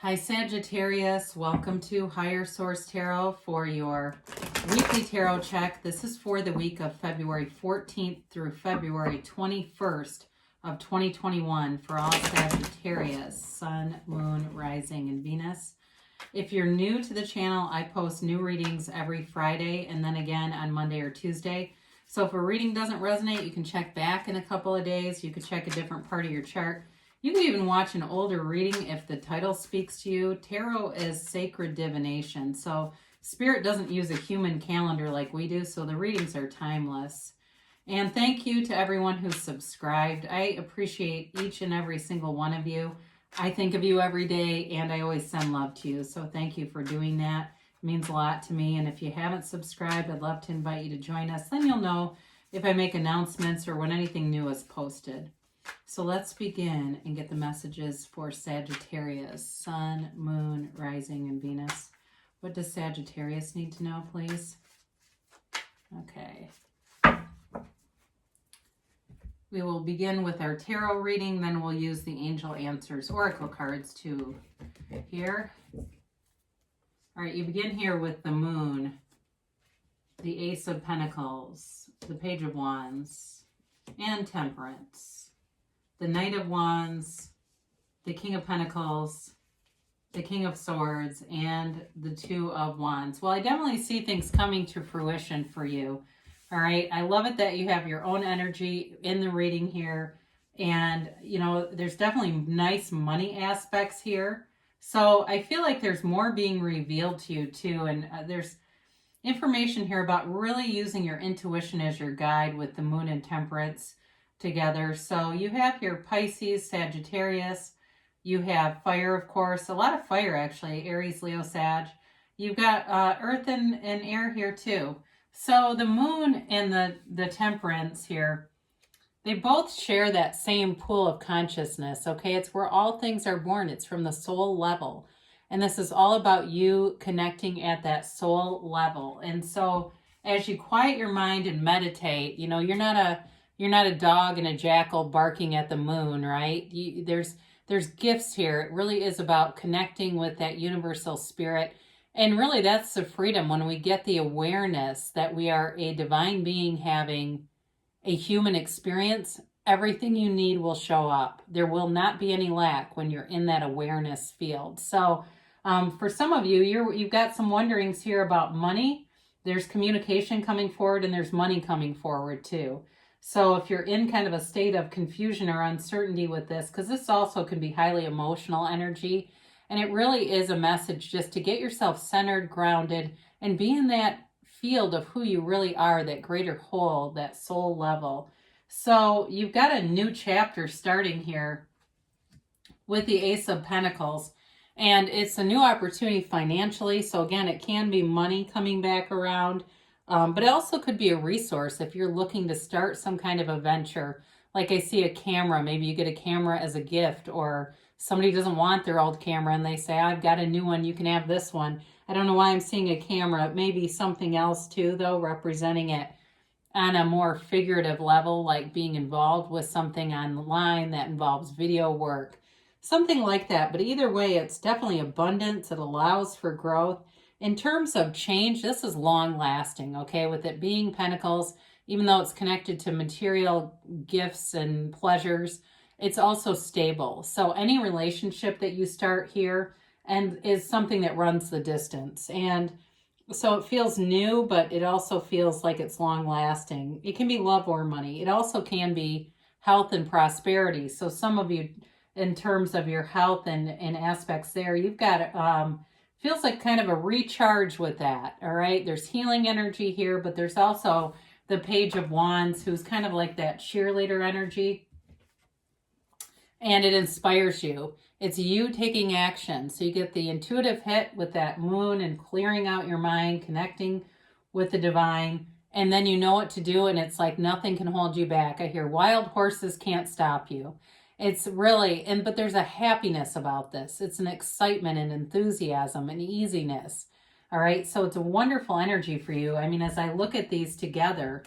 Hi Sagittarius, welcome to Higher Source Tarot for your weekly tarot check. This is for the week of February 14th through February 21st of 2021 for all Sagittarius, Sun, Moon, Rising, and Venus. If you're new to the channel, I post new readings every Friday and then again on Monday or Tuesday. So if a reading doesn't resonate, you can check back in a couple of days. You could check a different part of your chart. You can even watch an older reading if the title speaks to you. Tarot is sacred divination, so Spirit doesn't use a human calendar like we do, so the readings are timeless. And thank you to everyone who's subscribed. I appreciate each and every single one of you. I think of you every day, and I always send love to you, so thank you for doing that. It means a lot to me, and if you haven't subscribed, I'd love to invite you to join us. Then you'll know if I make announcements or when anything new is posted. So let's begin and get the messages for Sagittarius, Sun, Moon, Rising, and Venus. What does Sagittarius need to know, please? Okay. We will begin with our tarot reading, then we'll use the Angel Answers Oracle cards to here. All right, you begin here with the Moon, the Ace of Pentacles, the Page of Wands, and Temperance. The Knight of Wands, the King of Pentacles, the King of Swords, and the Two of Wands. Well, I definitely see things coming to fruition for you. All right. I love it that you have your own energy in the reading here. And, you know, there's definitely nice money aspects here. So I feel like there's more being revealed to you too. And there's information here about really using your intuition as your guide with the Moon and Temperance together. So you have here Pisces, Sagittarius, you have fire, of course, a lot of fire actually, Aries, Leo, Sag. You've got earth and air here too. So the Moon and the Temperance here, they both share that same pool of consciousness, okay? It's where all things are born. It's from the soul level. And this is all about you connecting at that soul level. And so as you quiet your mind and meditate, you know, you're not a dog and a jackal barking at the moon, right? There's gifts here. It really is about connecting with that universal spirit. And really that's the freedom when we get the awareness that we are a divine being having a human experience. Everything you need will show up. There will not be any lack when you're in that awareness field. So for some of you, you've got some wonderings here about money. There's communication coming forward and there's money coming forward too. So if you're in kind of a state of confusion or uncertainty with this, because this also can be highly emotional energy, and it really is a message just to get yourself centered, grounded, and be in that field of who you really are, that greater whole, that soul level. So you've got a new chapter starting here with the Ace of Pentacles, and it's a new opportunity financially. So again, it can be money coming back around. But it also could be a resource if you're looking to start some kind of a venture. Like I see a camera, maybe you get a camera as a gift, or somebody doesn't want their old camera and they say, I've got a new one, you can have this one. I don't know why I'm seeing a camera. It may be something else too, though, representing it on a more figurative level, like being involved with something online that involves video work, something like that. But either way, it's definitely abundance. It allows for growth. In terms of change, this is long lasting, okay? With it being Pentacles, even though it's connected to material gifts and pleasures, it's also stable. So any relationship that you start here and is something that runs the distance. And so it feels new, but it also feels like it's long lasting. It can be love or money. It also can be health and prosperity. So some of you, in terms of your health and aspects there, you've got feels like kind of a recharge with that, all right? There's healing energy here, but there's also the Page of Wands, who's kind of like that cheerleader energy, and it inspires you. It's you taking action. So you get the intuitive hit with that Moon and clearing out your mind, connecting with the divine, and then you know what to do, and it's like nothing can hold you back. I hear wild horses can't stop you. It's really, but there's a happiness about this. It's an excitement and enthusiasm and easiness. All right. So it's a wonderful energy for you. I mean, as I look at these together,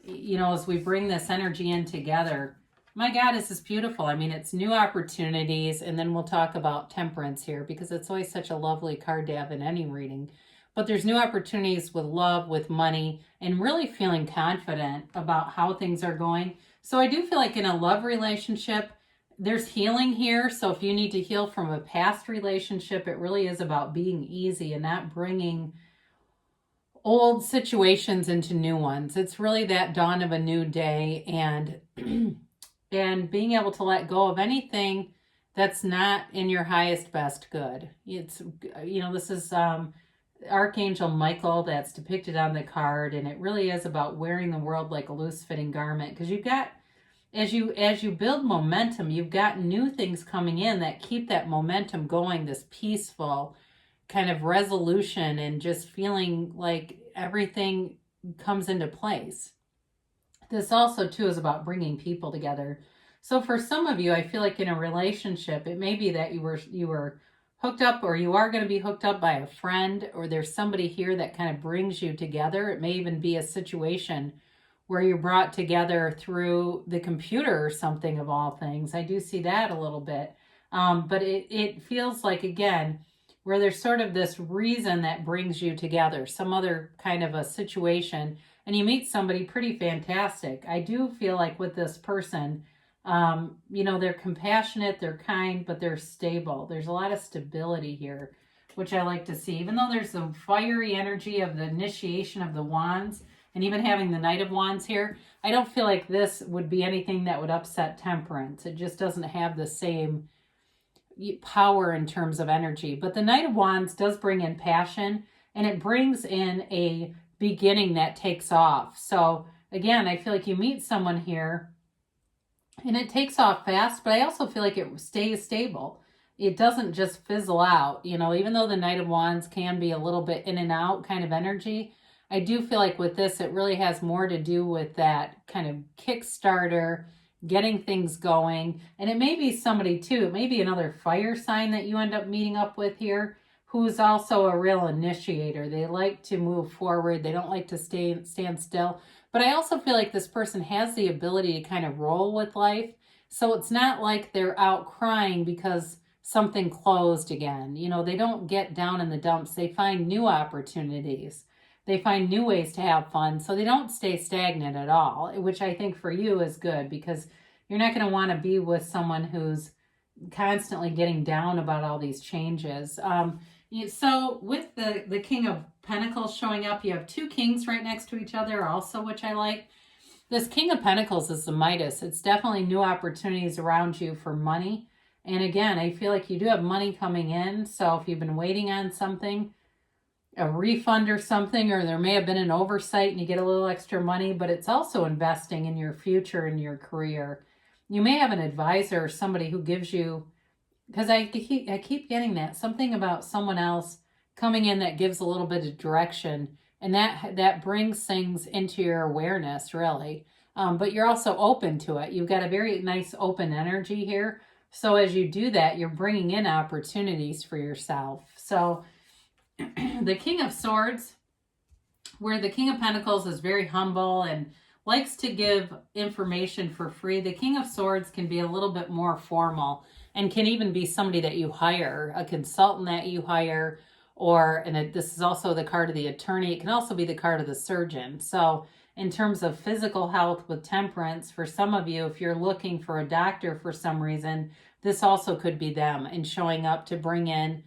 you know, as we bring this energy in together, My God, this is beautiful. I mean, it's new opportunities, and then we'll talk about temperance here because it's always such a lovely card to have in any reading. But there's new opportunities with love, with money, and really feeling confident about how things are going. So I do feel like in a love relationship, there's healing here. So if you need to heal from a past relationship, it really is about being easy and not bringing old situations into new ones. It's really that dawn of a new day, and and being able to let go of anything that's not in your highest best good. It's, this is Archangel Michael that's depicted on the card, and it really is about wearing the world like a loose fitting garment, because you've got, as you build momentum, you've got new things coming in that keep that momentum going, this peaceful kind of resolution, and just feeling like everything comes into place. This also too is about bringing people together. So for some of you, I feel like in a relationship, it may be that you were hooked up, or you are going to be hooked up by a friend, or there's somebody here that kind of brings you together. It may even be a situation where you're brought together through the computer or something, of all things. I do see that a little bit. But it feels like, again, where there's sort of this reason that brings you together, some other kind of a situation, and you meet somebody pretty fantastic. I do feel like with this person, they're compassionate, they're kind, but they're stable. There's a lot of stability here, which I like to see. Even though there's the fiery energy of the initiation of the wands, and even having the Knight of Wands here, I don't feel like this would be anything that would upset temperance. It just doesn't have the same power in terms of energy. But the Knight of Wands does bring in passion, and it brings in a beginning that takes off. So again, I feel like you meet someone here and it takes off fast, but I also feel like it stays stable. It doesn't just fizzle out. Even though the Knight of Wands can be a little bit in and out kind of energy, I do feel like with this, it really has more to do with that kind of Kickstarter, getting things going. And it may be somebody too, it may be another fire sign that you end up meeting up with here, who's also a real initiator. They like to move forward. They don't like to stand still. But I also feel like this person has the ability to kind of roll with life. So it's not like they're out crying because something closed again. They don't get down in the dumps. They find new opportunities. They find new ways to have fun. So they don't stay stagnant at all, which I think for you is good, because you're not going to want to be with someone who's constantly getting down about all these changes. So with the King of Pentacles showing up, you have two kings right next to each other also, which I like. This King of Pentacles is the Midas. It's definitely new opportunities around you for money. And again, I feel like you do have money coming in. So if you've been waiting on something, a refund or something, or there may have been an oversight and you get a little extra money, but it's also investing in your future and your career. You may have an advisor or somebody who gives you, because I keep getting that, something about someone else coming in that gives a little bit of direction, and that brings things into your awareness, really. But you're also open to it. You've got a very nice open energy here. So as you do that, you're bringing in opportunities for yourself. So the King of Swords, where the King of Pentacles is very humble and likes to give information for free, the King of Swords can be a little bit more formal, and can even be somebody that you hire, a consultant that you hire, this is also the card of the attorney. It can also be the card of the surgeon. So in terms of physical health with temperance, for some of you, if you're looking for a doctor for some reason, this also could be them and showing up to bring in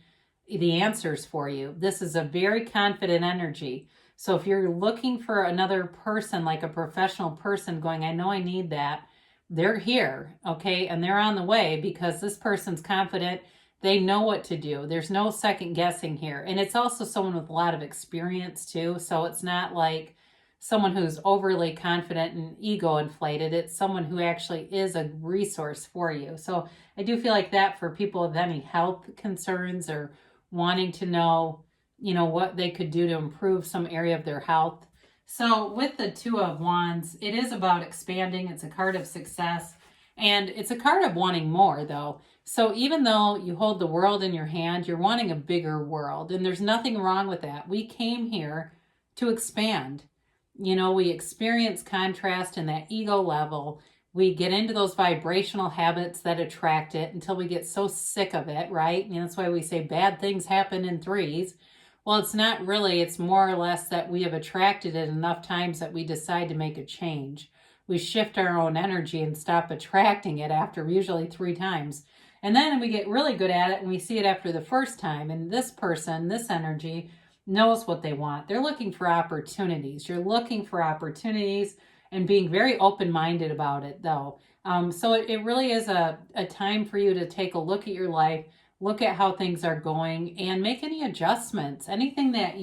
the answers for you. This is a very confident energy. So if you're looking for another person, like a professional person going, I know I need that, they're here, okay? And they're on the way, because this person's confident. They know what to do. There's no second guessing here. And it's also someone with a lot of experience too. So it's not like someone who's overly confident and ego inflated. It's someone who actually is a resource for you. So I do feel like that for people with any health concerns or wanting to know, what they could do to improve some area of their health. So with the Two of Wands, it is about expanding. It's a card of success, and it's a card of wanting more, though. So even though you hold the world in your hand, you're wanting a bigger world, and there's nothing wrong with that. We came here to expand. We experience contrast in that ego level. We get into those vibrational habits that attract it until we get so sick of it, right? And that's why we say bad things happen in threes. Well, it's not really. It's more or less that we have attracted it enough times that we decide to make a change. We shift our own energy and stop attracting it after usually 3 times. And then we get really good at it and we see it after the first time. And this person, this energy, knows what they want. They're looking for opportunities. You're looking for opportunities and being very open-minded about it, though. So it really is a time for you to take a look at your life, look at how things are going, and make any adjustments. Anything that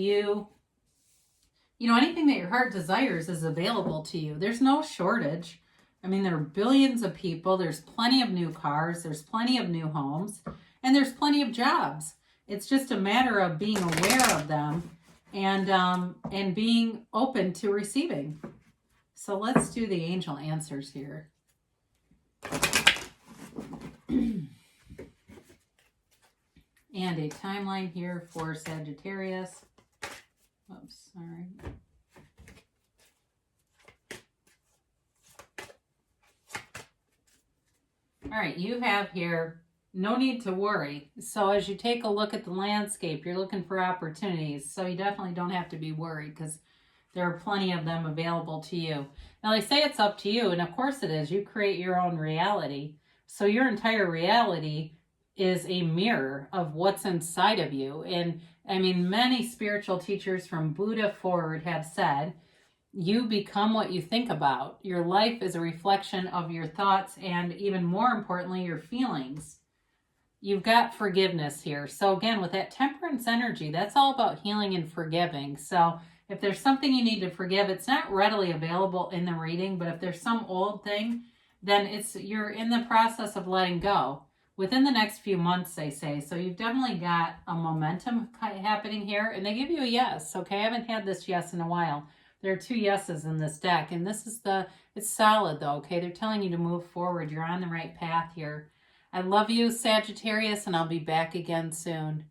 anything that your heart desires is available to you. There's no shortage. I mean, there are billions of people. There's plenty of new cars. There's plenty of new homes. And there's plenty of jobs. It's just a matter of being aware of them and being open to receiving. So let's do the angel answers here. And a timeline here for Sagittarius. Oops, sorry. All right, you have here, no need to worry. So as you take a look at the landscape, you're looking for opportunities. So you definitely don't have to be worried because there are plenty of them available to you. Now they say it's up to you, and of course it is. You create your own reality. So your entire reality is a mirror of what's inside of you. And I mean, many spiritual teachers from Buddha forward have said, you become what you think about. Your life is a reflection of your thoughts and, even more importantly, your feelings. You've got forgiveness here. So again, with that temperance energy, that's all about healing and forgiving. So if there's something you need to forgive, it's not readily available in the reading, but if there's some old thing, then you're in the process of letting go within the next few months, they say. So you've definitely got a momentum happening here, and they give you a yes. Okay, I haven't had this yes in a while. There are 2 yeses in this deck, and this is it's solid though, okay? They're telling you to move forward. You're on the right path here. I love you, Sagittarius, and I'll be back again soon.